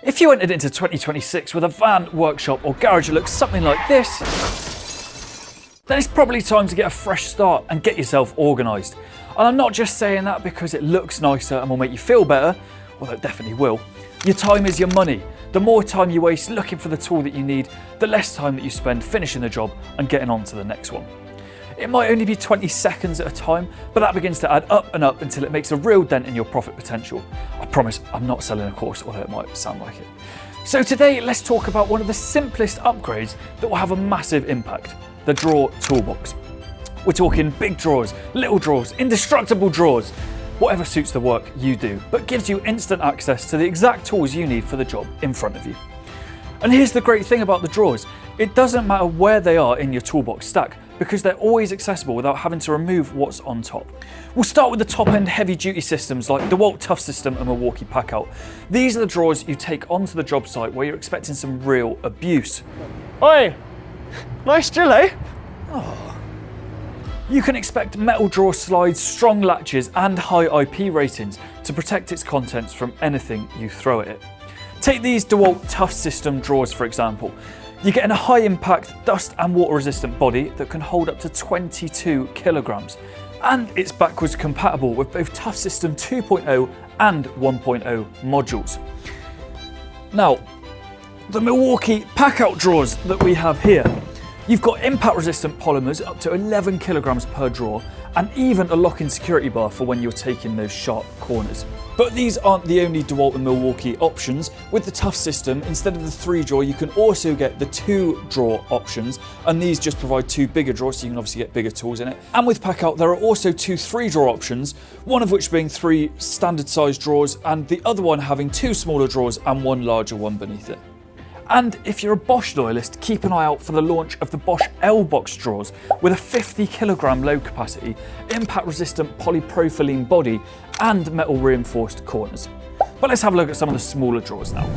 If you entered into 2026 with a van, workshop or garage that looks something like this, then it's probably time to get a fresh start and get yourself organised. And I'm not just saying that because it looks nicer and will make you feel better, although it definitely will. Your time is your money. The more time you waste looking for the tool that you need, the less time that you spend finishing the job and getting on to the next one. It might only be 20 seconds at a time, but that begins to add up and up until it makes a real dent in your profit potential. I promise I'm not selling a course, although it might sound like it. So today, let's talk about one of the simplest upgrades that will have a massive impact: the drawer toolbox. We're talking big drawers, little drawers, indestructible drawers, whatever suits the work you do, but gives you instant access to the exact tools you need for the job in front of you. And here's the great thing about the drawers: it doesn't matter where they are in your toolbox stack, because they're always accessible without having to remove what's on top. We'll start with the top-end heavy-duty systems like DeWalt Tough System and Milwaukee Packout. These are the drawers you take onto the job site where you're expecting some real abuse. Oi! Nice drill, eh? You can expect metal drawer slides, strong latches and high IP ratings to protect its contents from anything you throw at it. Take these DeWalt Tough System drawers for example. You're getting a high impact, dust and water resistant body that can hold up to 22 kilograms. And it's backwards compatible with both Tough System 2.0 and 1.0 modules. Now, the Milwaukee Packout drawers that we have here. You've got impact resistant polymers up to 11 kilograms per drawer, and even a lock-in security bar for when you're taking those sharp corners. But these aren't the only DeWalt and Milwaukee options. With the Tough System, instead of the 3-drawer, you can also get the 2-drawer options, and these just provide 2 bigger drawers, so you can obviously get bigger tools in it. And with Packout, there are also 2 3-drawer options, one of which being 3 standard size drawers, and the other one having 2 smaller drawers and 1 larger one beneath it. And if you're a Bosch loyalist, keep an eye out for the launch of the Bosch L-Box drawers with a 50 kilogram load capacity, impact resistant polypropylene body and metal reinforced corners. But let's have a look at some of the smaller drawers now.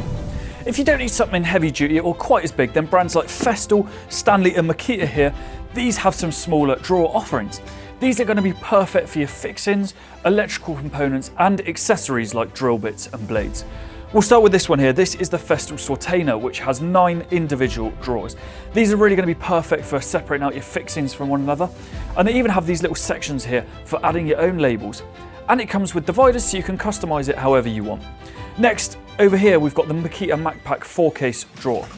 If you don't need something heavy duty or quite as big, then brands like Festool, Stanley and Makita here, these have some smaller drawer offerings. These are going to be perfect for your fixings, electrical components and accessories like drill bits and blades. We'll start with this one here. This is the Festool Sortainer, which has 9 individual drawers. These are really going to be perfect for separating out your fixings from one another. And they even have these little sections here for adding your own labels. And it comes with dividers so you can customize it however you want. Next, over here, we've got the Makita MacPack 4-case drawer.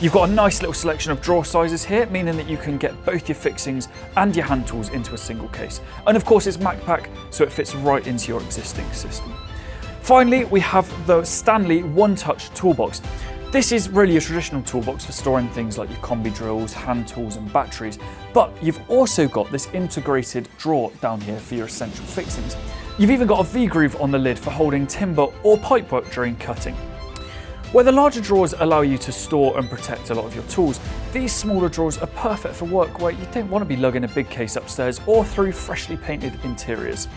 You've got a nice little selection of drawer sizes here, meaning that you can get both your fixings and your hand tools into a single case. And of course, it's MacPack, so it fits right into your existing system. Finally, we have the Stanley One-Touch Toolbox. This is really a traditional toolbox for storing things like your combi drills, hand tools and batteries, but you've also got this integrated drawer down here for your essential fixings. You've even got a V-groove on the lid for holding timber or pipework during cutting. Where the larger drawers allow you to store and protect a lot of your tools, these smaller drawers are perfect for work where you don't want to be lugging a big case upstairs or through freshly painted interiors.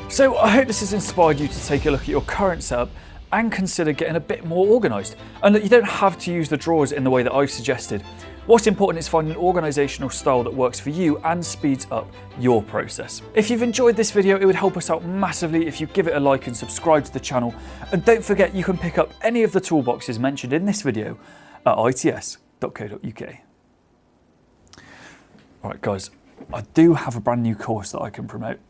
So I hope this has inspired you to take a look at your current setup and consider getting a bit more organised, and that you don't have to use the drawers in the way that I've suggested. What's important is finding an organisational style that works for you and speeds up your process. If you've enjoyed this video, it would help us out massively if you give it a like and subscribe to the channel. And don't forget you can pick up any of the toolboxes mentioned in this video at its.co.uk. Alright guys, I do have a brand new course that I can promote.